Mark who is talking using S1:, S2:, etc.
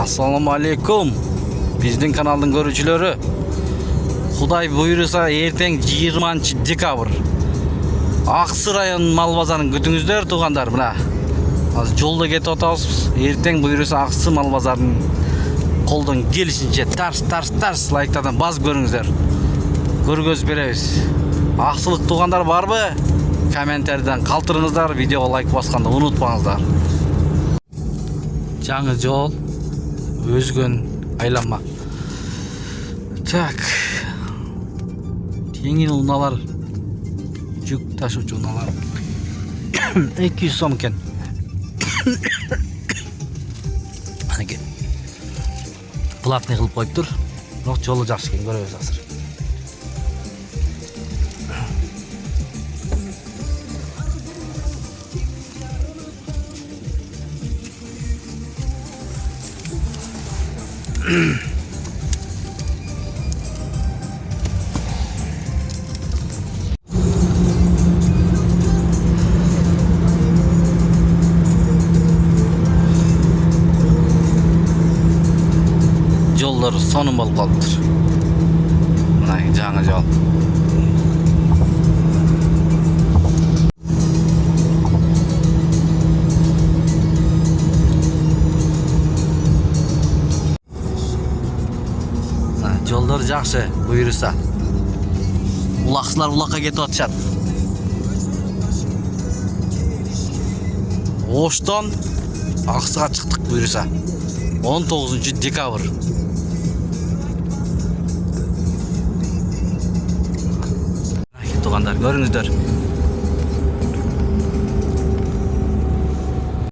S1: Assalamu alaikum. Биздин каналдын көрүүчүлөрү. Кудай буйруса эртең 20 декабрь. Аксы районунун мал базарын күтүңүздөр туугандар. Мына азыр жолдо кетип атабыз. Эртең буйруса Аксы мал базарынын колдон келишинче тарс лайктардан басып көрүңүздөр. Көргөз беребиз. Аксылык туугандар барбы? Комментарийден калтырыңыздар, видеого лайк басканды унутпаңыздар. Жаңы жол, өзгөн айланма. Так. Жеңил унаалар, жүк ташуучу унаалар 200 сом экен. Анеке. Платный кылып коюптур. Бирок жолу жакшы экен, көрөбүз азыр. Жолдор сонун болуп калыптыр. Мына жаңы жол. Жолдор жакшы, буйруса. Улаксылар улакка кетип атышат. Оштон Аксыга чыктык буйруса. 19 декабрь. Туугандар, көрүңүздөр.